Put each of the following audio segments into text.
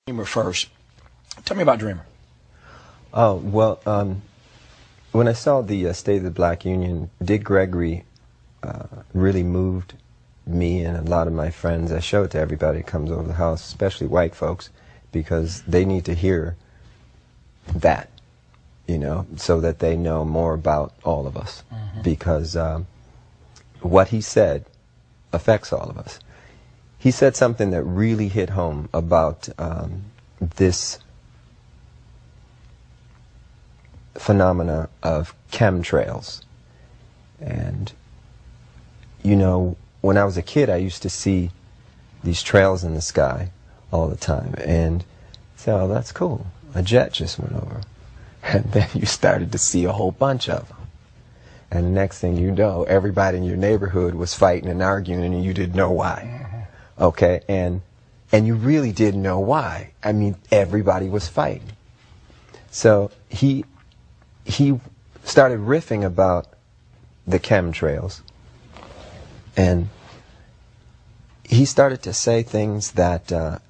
Dreamer first. Tell me about Dreamer. Oh, well, when I saw the State of the Black Union, Dick Gregory really moved me and a lot of my friends. I show it to everybody that comes over the house, especially white folks, because they need to hear that, you know, so that they know more about all of us. Because what he said affects all of us. He said something that really hit home about this phenomena of chemtrails. And, you know, when I was a kid, I used to see these trails in the sky all the time and say, oh, that's cool. A jet just went over. And then you started to see a whole bunch of them. And the next thing you know, everybody in your neighborhood was fighting and arguing and you didn't know why. Okay, and you really didn't know why. I mean, everybody was fighting. So he started riffing about the chemtrails, and he started to say things that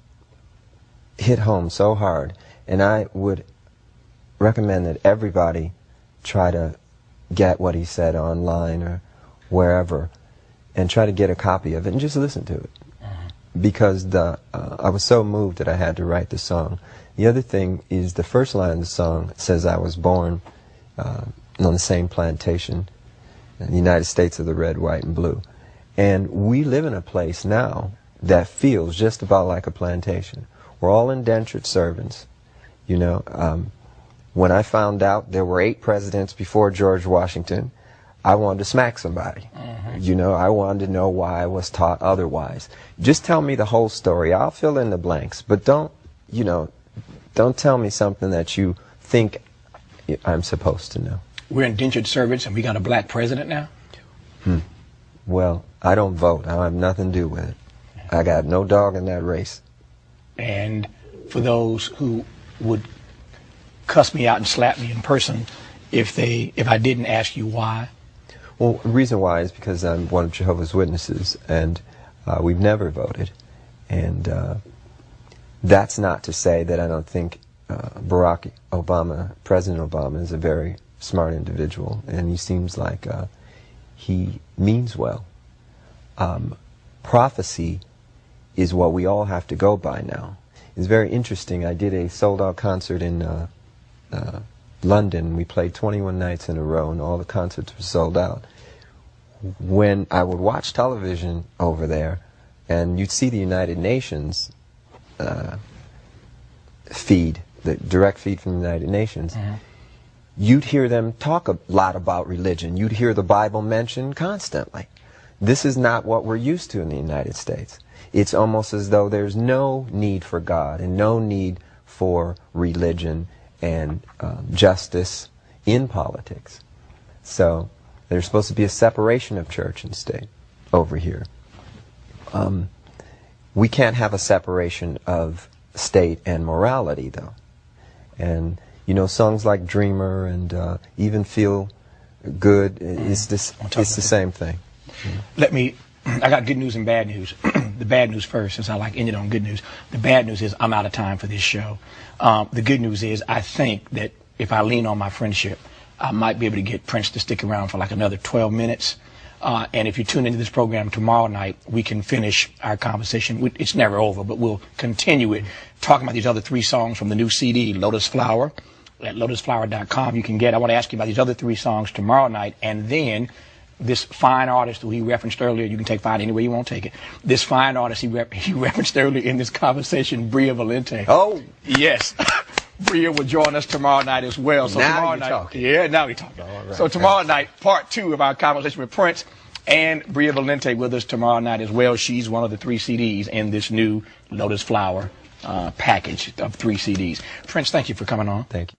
hit home so hard. And I would recommend that everybody try to get what he said online or wherever, and try to get a copy of it and just listen to it. Because I was so moved that I had to write the song. The other thing is the first line of the song says I was born on the same plantation in the United States of the red, white, and blue. And we live in a place now that feels just about like a plantation. We're all indentured servants. You know, when I found out there were 8 presidents before George Washington, I wanted to smack somebody. You know, I wanted to know why I was taught otherwise. Just tell me the whole story. I'll fill in the blanks. But don't, you know, don't tell me something that you think I'm supposed to know. We're indentured servants and we got a black president now? Well, I don't vote. I have nothing to do with it. I got no dog in that race. And for those who would cuss me out and slap me in person if I didn't ask you why? Well, the reason why is because I'm one of Jehovah's Witnesses, and we've never voted. And that's not to say that I don't think Barack Obama, President Obama, is a very smart individual, and he seems like he means well. Prophecy is what we all have to go by now. It's very interesting. I did a sold-out concert in London. We played 21 nights in a row and all the concerts were sold out. When I would watch television over there and you'd see the United Nations feed, the direct feed from the United Nations, you'd hear them talk a lot about religion. You'd hear the Bible mentioned constantly. This is not what we're used to in the United States. It's almost as though there's no need for God and no need for religion and justice in politics. So there's supposed to be a separation of church and state over here. We can't have a separation of state and morality, though. And, you know, songs like Dreamer and even Feel Good, it's the same thing. I got good news and bad news. The bad news first, since I like ended on good news. The bad news is I'm out of time for this show. The good news is I think that if I lean on my friendship, I might be able to get Prince to stick around for like another 12 minutes. And if you tune into this program tomorrow night, we can finish our conversation. It's never over, but we'll continue it, talking about these other 3 songs from the new CD, Lotus Flower, at lotusflower.com. You can get. I want to ask you about these other 3 songs tomorrow night, and then this fine artist who he referenced earlier, you can take fine any way you want to take it. This fine artist he referenced earlier in this conversation, Bria Valente. Oh, yes. Bria will join us tomorrow night as well. So now tomorrow you're night, talking. Yeah, now we're talking. All right. So tomorrow night, part 2 of our conversation with Prince, and Bria Valente with us tomorrow night as well. She's one of the 3 CDs in this new Lotus Flower package of 3 CDs. Prince, thank you for coming on. Thank you.